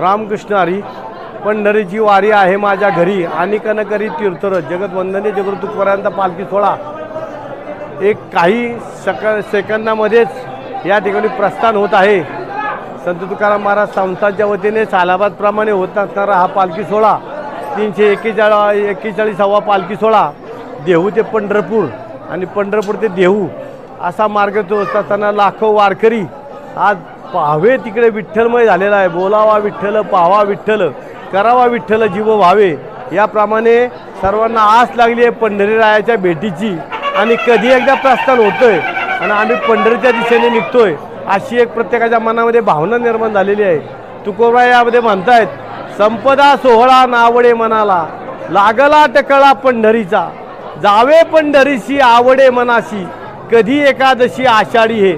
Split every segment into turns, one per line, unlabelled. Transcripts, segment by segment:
रामकृष्ण हरी. पंढरीची वारी आहे माझ्या घरी आणि कन करी तीर्थरथ. जगतवंदनीय जगतुकपर्यंत पालखी सोहळा एक काही सेकंदामध्येच या ठिकाणी प्रस्थान होत आहे. संत तुकाराम महाराज संस्थांच्या वतीने सालाबादप्रमाणे होत असणारा हा पालखी सोहळा 341वा पालखी सोहळा देहू ते पंढरपूर आणि पंढरपूर ते देहू असा मार्ग तो असताना लाखो वारकरी आज पाहावे तिकडे विठ्ठलमय झालेला आहे. बोलावा विठ्ठल, पाहावा विठ्ठल, करावा विठ्ठल जीव व्हावे. याप्रमाणे सर्वांना आस लागली आहे पंढरीरायाच्या भेटीची आणि कधी एकदा प्रस्थान होतोय आणि आम्ही पंढरीच्या दिशेने निघतोय अशी एक प्रत्येकाच्या मनामध्ये भावना निर्माण झालेली आहे. तुकोबा यामध्ये म्हणतायत, संपदा सोहळा नावडे मनाला, लागला टकळा पंढरीचा, जावे पंढरीशी आवडे मनाशी, कधी एकादशी आषाढी हे.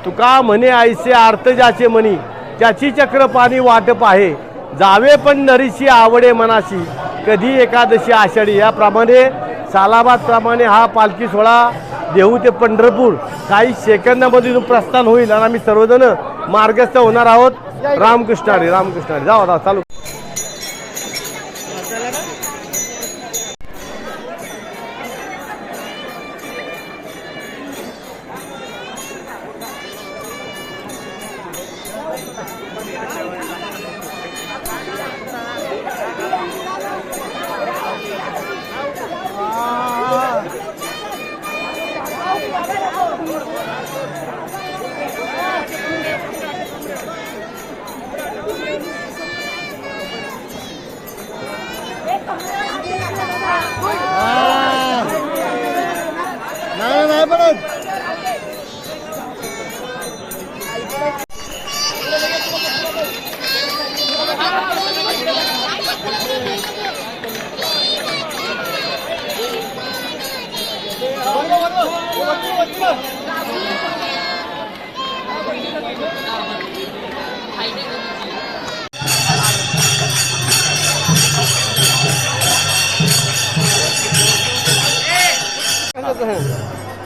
तुका म्हणे ऐसे आर्त ज्याचे मनी, त्याची चक्र पाणी वाटप आहे, जावे पंढरीशी आवडे मनाशी, कधी एकादशी आषाढी. याप्रमाणे सालाबादप्रमाणे हा पालखी सोहळा देहू ते पंढरपूर काही सेकंदामध्ये प्रस्थान होईल आणि आम्ही सर्वजण मार्गस्थ होणार आहोत. रामकृष्ण हरी, रामकृष्ण हरी. जाऊ आता चालू.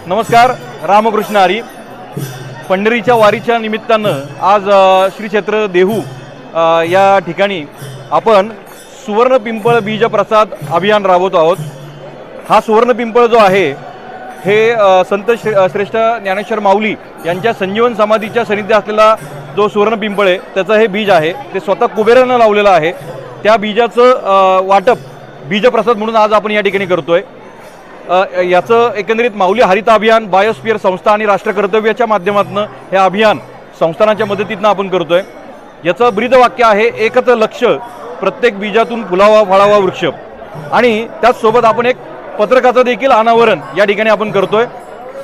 नमस्कार. रामकृष्ण हरी. पंढरीच्या वारीच्या निमित्तानं आज श्री क्षेत्र देहू या ठिकाणी आपण सुवर्ण पिंपळ बीज प्रसाद अभियान राबवतो आहोत. हा सुवर्ण पिंपळ जो आहे हे संत श्रेष्ठ ज्ञानेश्वर माऊली यांच्या संजीवन समाधीच्या सानिध्यात असलेला जो सुवर्ण पिंपळ आहे त्याचं हे बीज आहे. ते स्वतः कुबेरानं लावलेलं आहे. त्या बीजाचं वाटप बीजप्रसाद म्हणून आज आपण या ठिकाणी करतोय. याचं एकंदरीत माऊली हरित अभियान, बायोस्फिअर संस्था आणि राष्ट्रकर्तव्याच्या माध्यमातून हे अभियान संस्थानाच्या मदतीनं आपण करतोय. याचं ब्रीदवाक्य आहे, एकच लक्ष, प्रत्येक बीजातून फुलावा फळावा वृक्ष. आणि त्याचसोबत आपण एक पत्रकाचं देखील अनावरण या ठिकाणी आपण करतोय.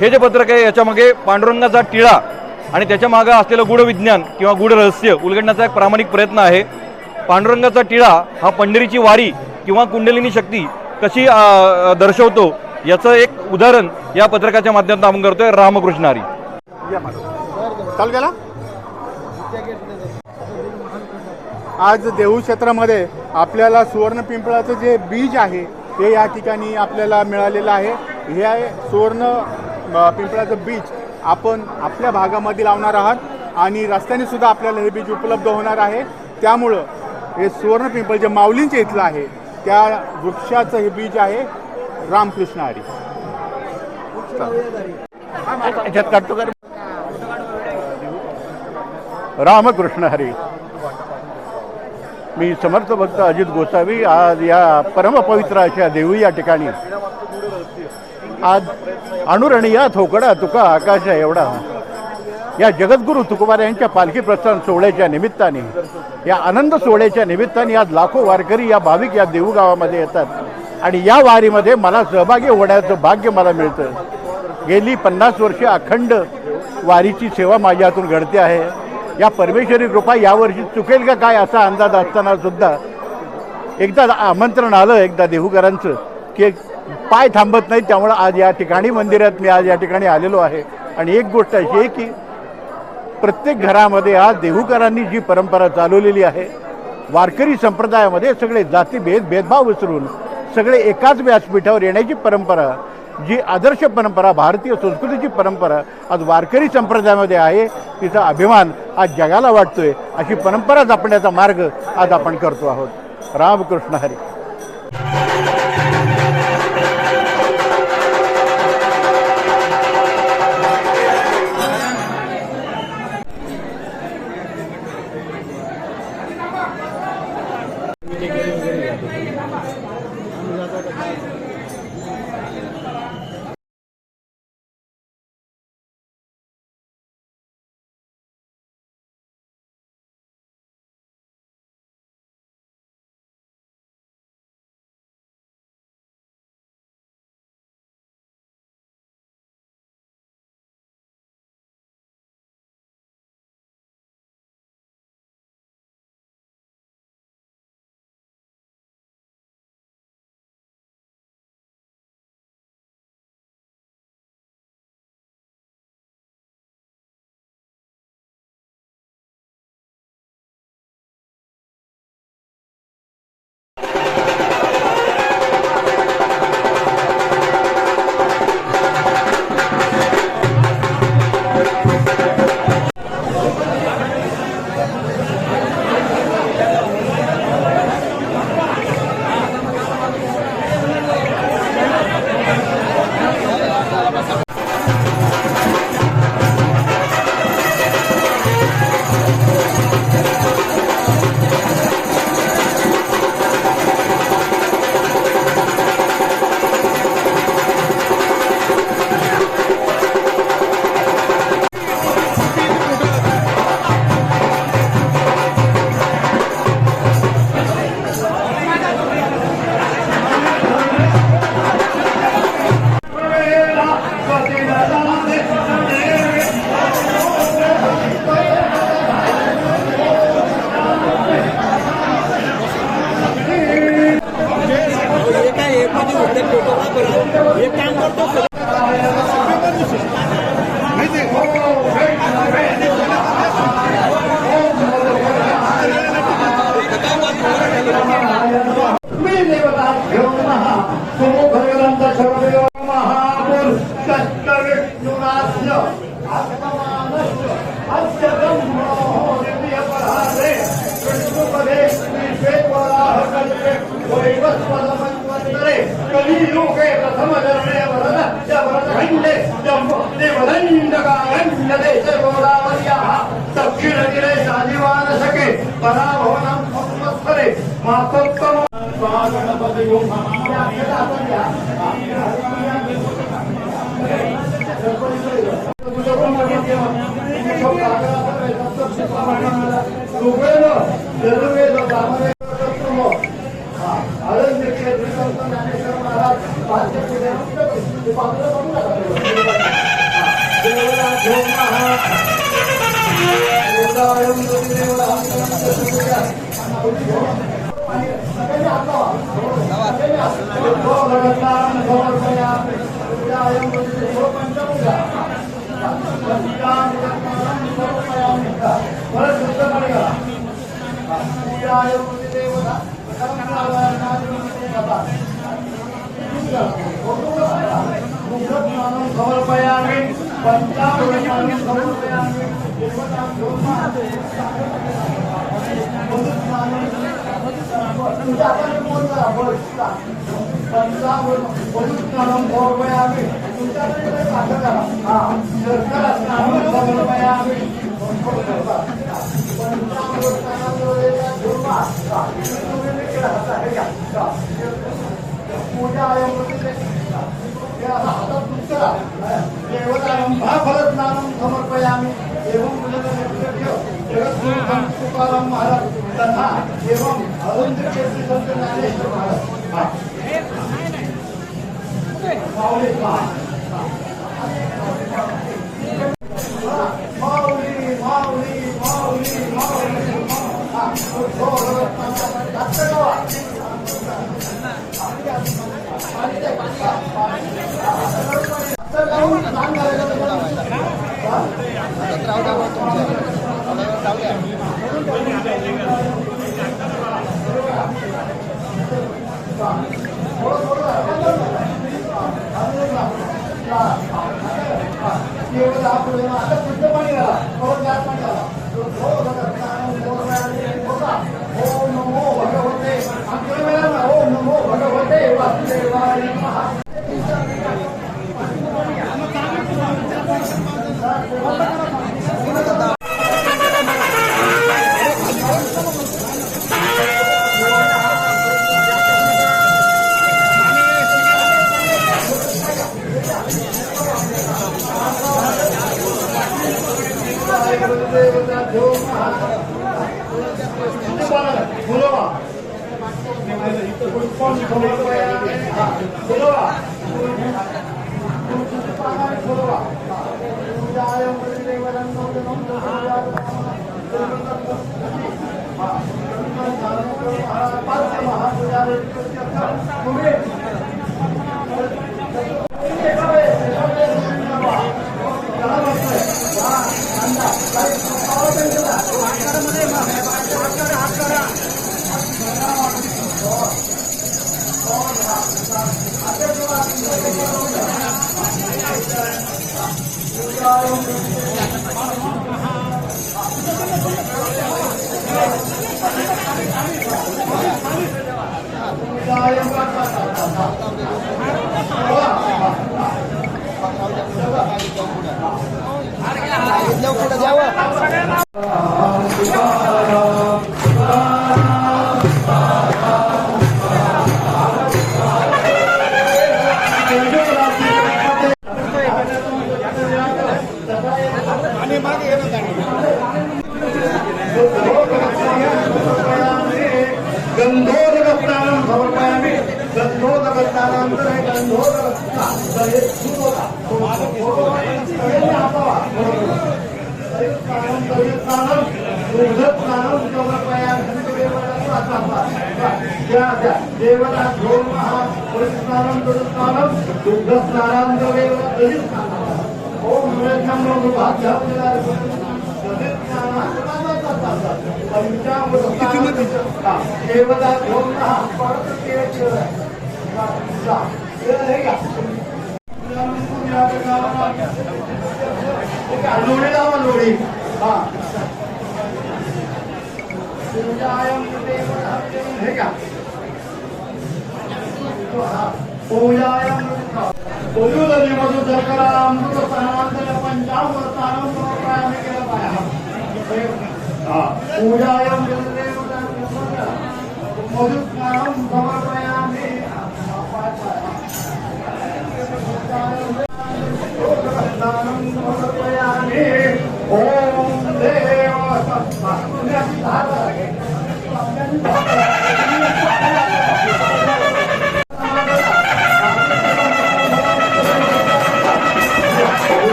हे जे पत्रक आहे याच्यामागे पांडुरंगाचा टिळा आणि त्याच्या मागे असलेलं गूढ विज्ञान किंवा गूढ रहस्य उलगडण्याचा एक प्रामाणिक प्रयत्न आहे. पांडुरंगाचा टिळा हा पंढरीची वारी किंवा कुंडलिनी शक्ती कशी दर्शवतो याचं एक उदाहरण या पत्रकाच्या माध्यमातून आपण करतोय. रामकृष्ण हरी.
आज देहू क्षेत्रामध्ये आपल्याला सुवर्ण पिंपळाचं जे बीज आहे ते या ठिकाणी आपल्याला मिळालेलं आहे. हे आहे सुवर्ण पिंपळाचं बीज आपण आपल्या भागामध्ये लावणार आहात आणि रस्त्याने सुद्धा आपल्याला हे बीज उपलब्ध होणार आहे. त्यामुळं हे सुवर्ण पिंपळ जे माऊलींच्या इथलं आहे त्या वृक्षाचं हे बीज आहे. रामकृष्ण हरी.
रामकृष्ण हरी. मी समर्थ भक्त अजित गोसावी आज या परमपवित्र अशा देहू या ठिकाणी आज अनुरणीया थोकडा तुका आकाश एवढा या जगद्गुरू तुकोबा यांच्या पालखी प्रस्थान सोहळ्याच्या निमित्ताने, या आनंद सोहळ्याच्या निमित्ताने आज लाखो वारकरी या भाविक या देहू गावामध्ये येतात आणि या वारीमध्ये मला सहभागी होण्याचं भाग्य मला मिळतं. गेली 50 वर्षे अखंड वारीची सेवा माझ्या हातून घडते आहे. या परमेश्वरी कृपा यावर्षी चुकेल का काय असा अंदाज असताना सुद्धा एकदा आमंत्रण आलं एकदा देहूकरांचं की पाय थांबत नाही. त्यामुळं आज या ठिकाणी मंदिरात मी आज या ठिकाणी आलेलो आहे. आणि एक गोष्ट अशी आहे की प्रत्येक घरामध्ये आज देहूकरांनी जी परंपरा चालवलेली आहे, वारकरी संप्रदायामध्ये सगळे जातीभेद भेदभाव विसरून सगळे एकाच व्यासपीठावर येण्याची परंपरा जी आदर्श परंपरा, भारतीय संस्कृतीची परंपरा आज वारकरी संप्रदायामध्ये आहे, तिचा अभिमान आज जगाला वाटतोय. अशी परंपरा जपण्याचा मार्ग आज आपण करतो आहोत. रामकृष्ण हरी.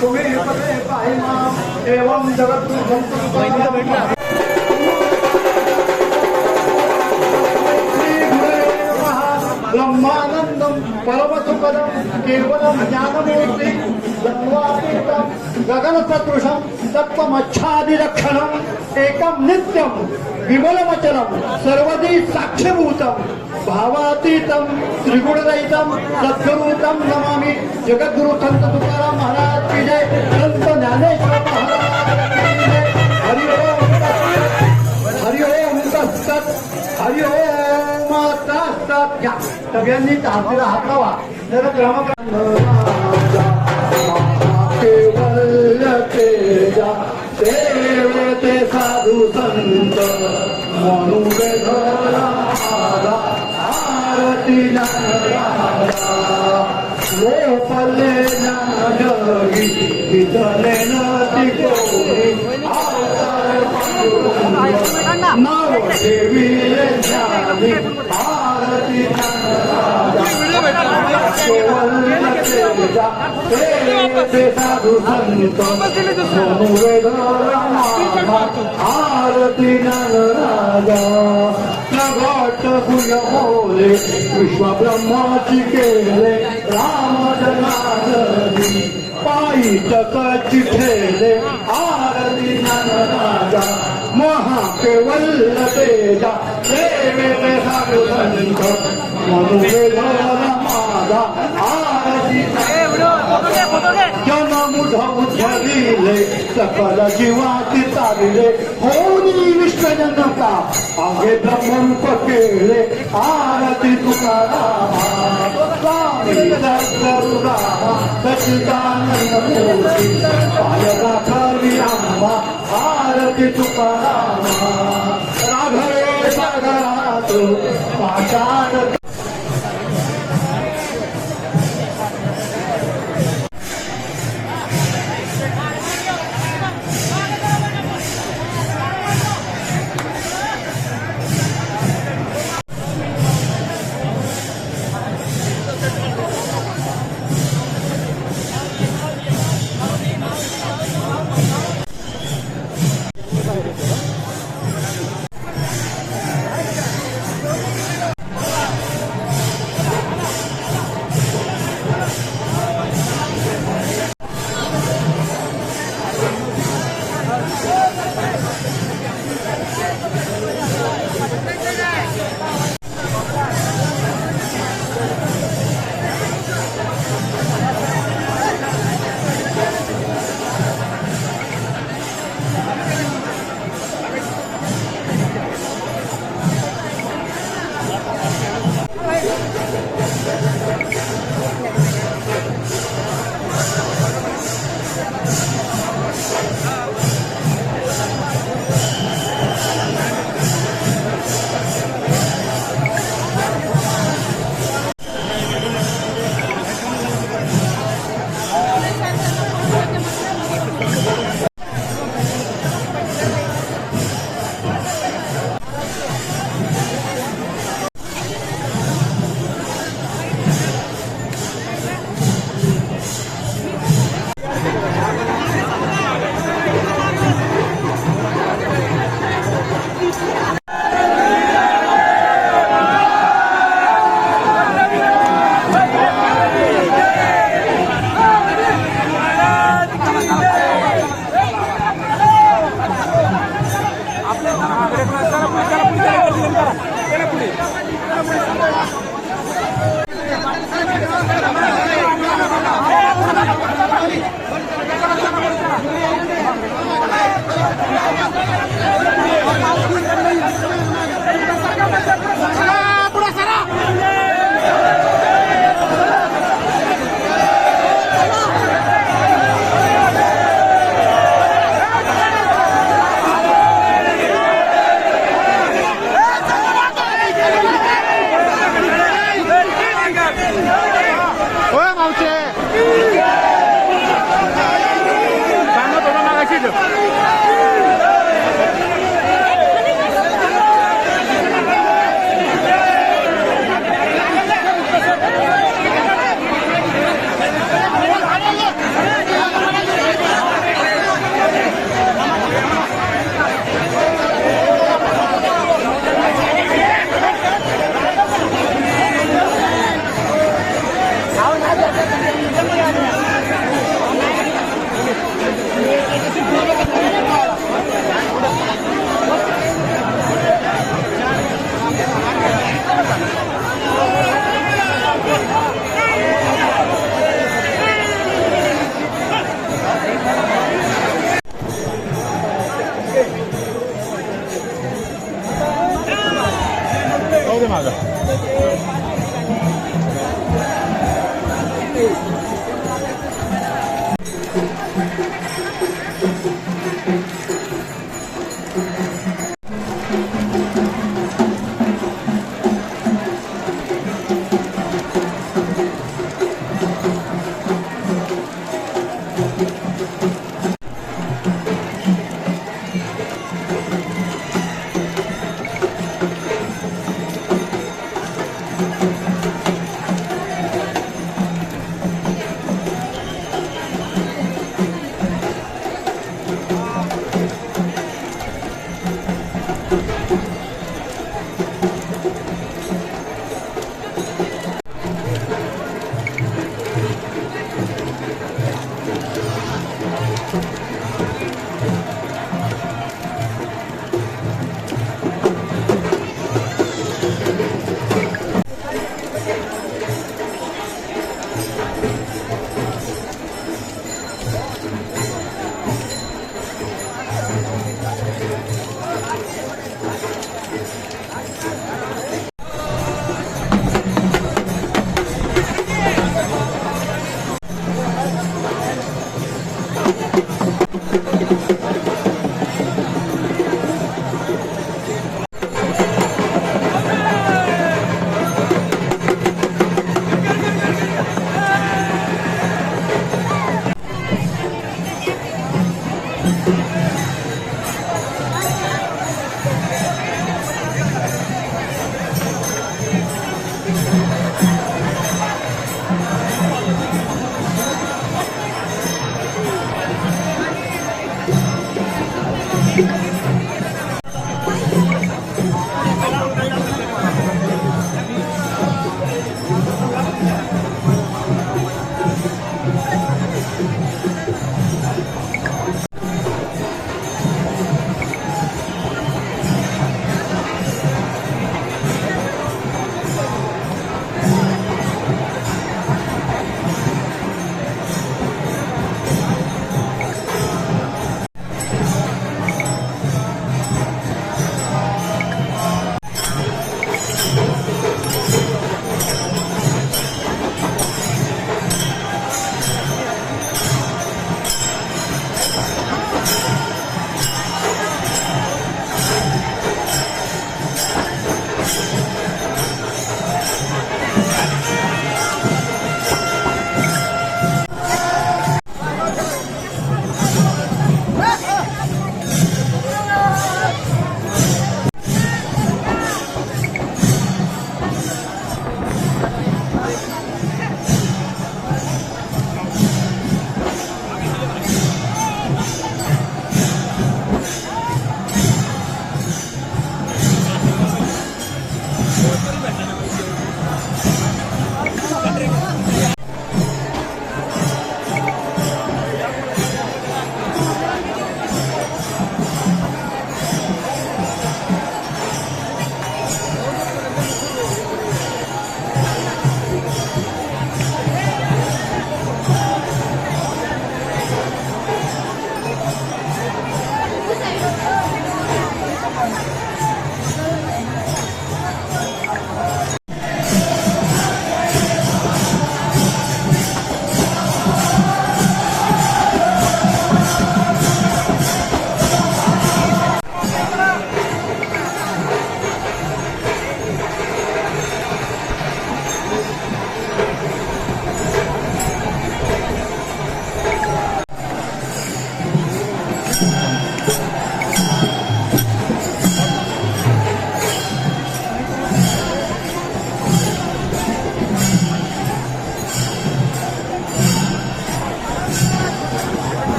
तुम्ही पाहिमा एवं जगत ब्रह्मानंदम परमसुखदम केवलम ज्ञानमूर्ति तत्वातीतम गगनसदृशम तत्वमच्छादिलक्षणम एकम नित्यम विमलमचलम सर्वदी साक्षीभूतम भावातीतम त्रिगुणरहितम सद्गुरुतम नमामि जगद्गुरु संत तुकाराम महाराज की जय संत ज्ञानेश्वर महाराज की जय हरि ओम तत्सत हरि ओम तत्सत घ्या सगळ्यांनी हातीला हात लावा जरा केवल तेजा सेवते साधू संत म्हणून आरती लोपले जगी तिथले नती कोणी नाव देवी ज्ञानी आरती केवल तेजा सेवते साधू संत आरती राजा प्रगट भुज होले विश्व ब्रह्माची केले राम जनार्दनी पायी टकाची ठेले आरती राजा महाकेवल तेजा सेवेते साधू संत म्हणून माझा आरती जनमुढ उद्धविले सकल जीवाची चालले होनी विश्वजनता आगे ब्रह्मरूप केले आरती तुकारामा स्वामी सद्गुरुरामा सच्चिदानंद मूर्ती पाय राखावी आम्हा आरती तुकारामा राघवे सागरात पाषाण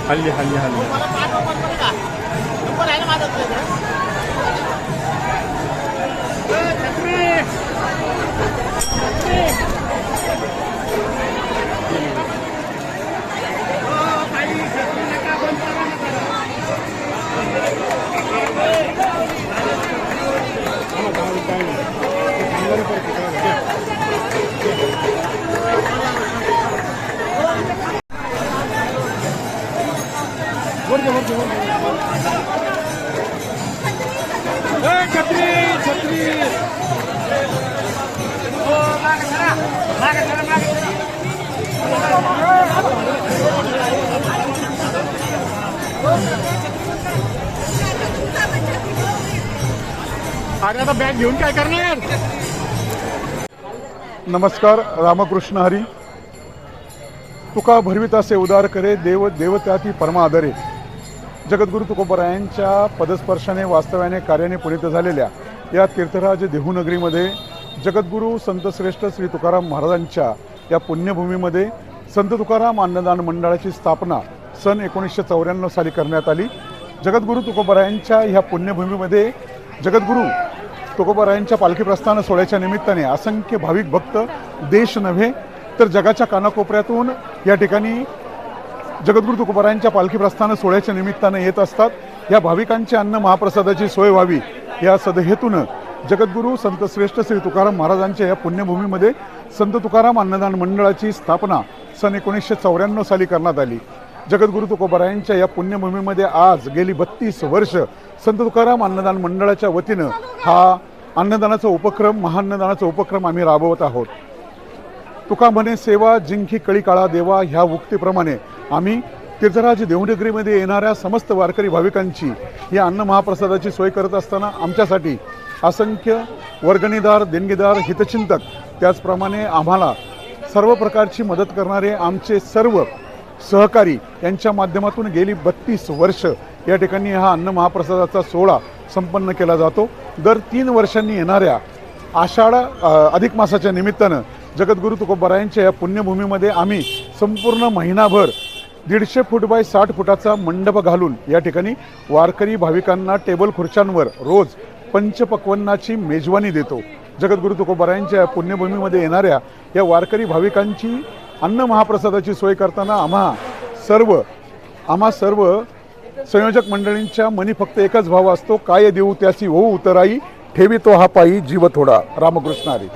हल्ली हल्ली हल्ली अरे आता बॅग घेऊन काय करणार?
नमस्कार. रामकृष्ण हरी. तुका भरवितासे उदार करे देव देवत्याती परमा आदरे. जगद्गुरु तुकोबरायांच्या पदस्पर्शाने वास्तव्याने कार्याने पुनीत झालेल्या या तीर्थराज देहूनगरीमध्ये जगद्गुरु संतश्रेष्ठ श्री तुकाराम महाराजांच्या या पुण्यभूमीमध्ये संत तुकाराम अन्नदान मंडळाची स्थापना सन 1994 साली करण्यात आली. जगद्गुरू तुकोबारायांच्या ह्या पुण्यभूमीमध्ये जगद्गुरू तुकोबारायांच्या पालखी प्रस्थान सोहळ्याच्या निमित्ताने असंख्य भाविक भक्त देश नव्हे तर जगाच्या कानाकोपऱ्यातून या ठिकाणी जगद्गुरू तुकोबारायांच्या पालखी प्रस्थान सोहळ्याच्या निमित्तानं येत असतात. या भाविकांची अन्न महाप्रसादाची सोय व्हावी या सदहेतून जगद्गुरू संत श्रेष्ठ श्री तुकाराम महाराजांच्या या पुण्यभूमीमध्ये संत तुकाराम अन्नदान मंडळाची स्थापना सन 1994 साली करण्यात आली. जगद्गुरू तुकोबारायांच्या या पुण्यभूमीमध्ये आज गेली 32 वर्ष संत तुकाराम अन्नदान मंडळाच्या वतीनं हा अन्नदानाचा उपक्रम महाअन्नदानाचा उपक्रम आम्ही राबवत आहोत. तुका म्हणे सेवा जिंकी कळी काळा देवा ह्या उक्तीप्रमाणे आम्ही तीर्थराज देवनगरीमध्ये येणाऱ्या समस्त वारकरी भाविकांची या अन्न महाप्रसादाची सोय करत असताना आमच्यासाठी असंख्य वर्गणीदार देणगीदार हितचिंतक त्याचप्रमाणे आम्हाला सर्व प्रकारची मदत करणारे आमचे सर्व सहकारी यांच्या माध्यमातून गेली 32 वर्ष या ठिकाणी हा अन्न महाप्रसादाचा सोहळा संपन्न केला जातो. दर 3 वर्षांनी येणाऱ्या आषाढ अधिक मासाच्या निमित्तानं जगद्गुरू तुकोबारायांच्या या पुण्यभूमीमध्ये आम्ही संपूर्ण महिनाभर 150 फूट बाय 60 फुटाचा मंडप घालून या ठिकाणी वारकरी भाविकांना टेबल खुर्च्यांवर रोज पंचपक्वान्नाची मेजवानी देतो. जगद्गुरू तुकोबारायांच्या या पुण्यभूमीमध्ये येणाऱ्या या वारकरी भाविकांची अन्न महाप्रसादाची सोय करताना आम्हा सर्व संयोजक मंडळींच्या मनी फक्त एकच भाव असतो, काय देऊ त्यासी होऊ उतराई ठेवी तो हा पायी जीव थोडा. रामकृष्ण हरी.